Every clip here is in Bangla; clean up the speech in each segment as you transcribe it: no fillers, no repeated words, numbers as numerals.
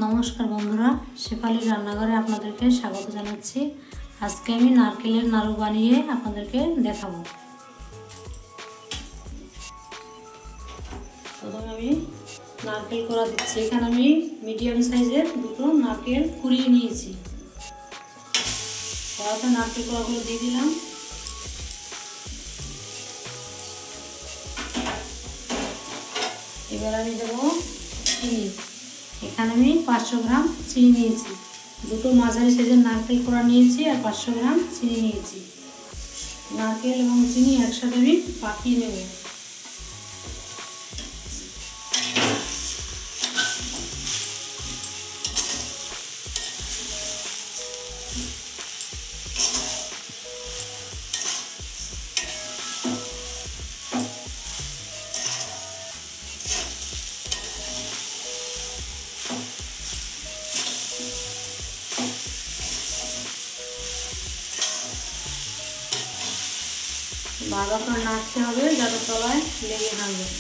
নমস্কার বন্ধুরা, শেফালির রান্নাঘরে আপনাদেরকে স্বাগত জানাচ্ছি। আজকে আমি নারকেলের নাড়ু বানিয়ে আপনাদেরকে দেখাবো। প্রথমে আমি নারকেল কোড়া দিচ্ছি। এখানে আমি মিডিয়াম সাইজের দুটো নারকেল কুড়িয়ে নিয়েছি। কড়াতে নারকেল কোড়াগুলো দিয়ে দিলাম। এবার আমি দেবো চিনি। এখানে আমি 500 গ্রাম চিনি নিয়েছি। দুটো মাঝারি সাইজের নারকেল কোড়া নিয়েছি আর 500 গ্রাম চিনি নিয়েছি। নারকেল এবং চিনি একসাথে আমি পাকিয়ে নেব। ভালো করে নাড়তে হবে যাতে তলায় লেগে না যায়।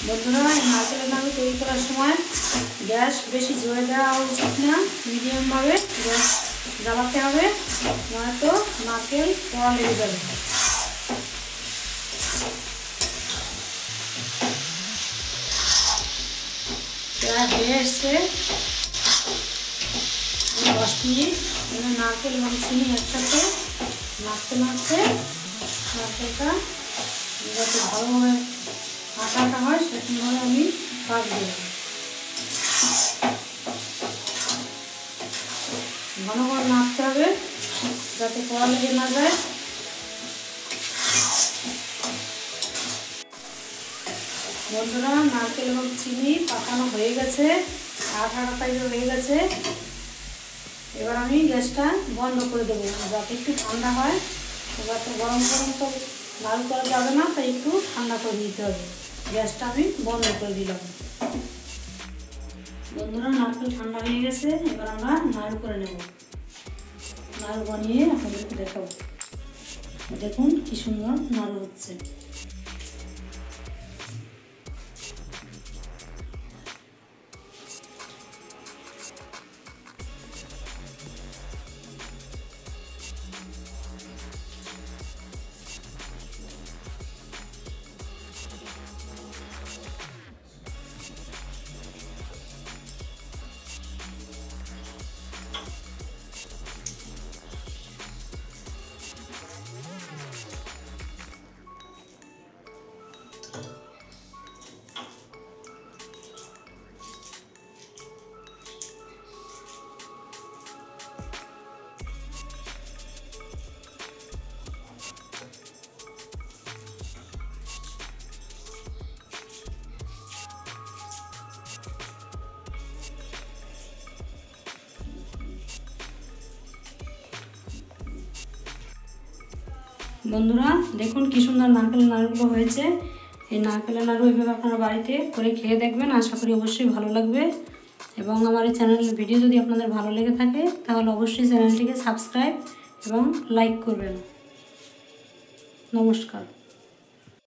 বন্ধুরা, এই নারকেলের নাড়ু তৈরি করার সময় গ্যাস বেশি জোরে দেওয়া উচিত না, মিডিয়ামভাবে গ্যাস জ্বালাতে হবে, নয়তো নারকেল পোড়া লেগে যাবে। প্রায় হয়ে এসছে 10 মিনিট। নারকেল এবং চিনি একসাথে নাড়তে নাড়তে নারকেলটা যাতে ভালোভাবে আটাটা হয় সেরকমভাবে আমি পাক দেব। ঘন ঘন নাড়তে হবে যাতে পোড়া লেগে না যায়। বন্ধুরা, নারকেল এবং চিনি পাকানো হয়ে গেছে, আঠা টাইপের হয়ে গেছে। এবার আমি গ্যাসটা বন্ধ করে দেবো যাতে একটু ঠান্ডা হয়। এবার তো গরম গরম তো নাড়ু করা যাবে না, তাই একটু ঠান্ডা করে দিতে হবে। গ্যাসটা আমি বন্ধ করে দিলাম। বন্ধুরা, নারকেল ঠান্ডা হয়ে গেছে। এবার আমরা নাড়ু করে নেব। নাড়ু বানিয়ে আপনাদেরকে দেখাবো। দেখুন কি সুন্দর নাড়ু হচ্ছে। বন্ধুরা, দেখুন কি সুন্দর নারকেলের নাড়ুগুলো হয়েছে। এই নারকেলের নাড়ু এইভাবে আপনারা বাড়িতে করে খেয়ে দেখবেন, আশা করি অবশ্যই ভালো লাগবে। এবং আমার এই চ্যানেলের ভিডিও যদি আপনাদের ভালো লেগে থাকে তাহলে অবশ্যই চ্যানেলটিকে সাবস্ক্রাইব এবং লাইক করবেন। নমস্কার।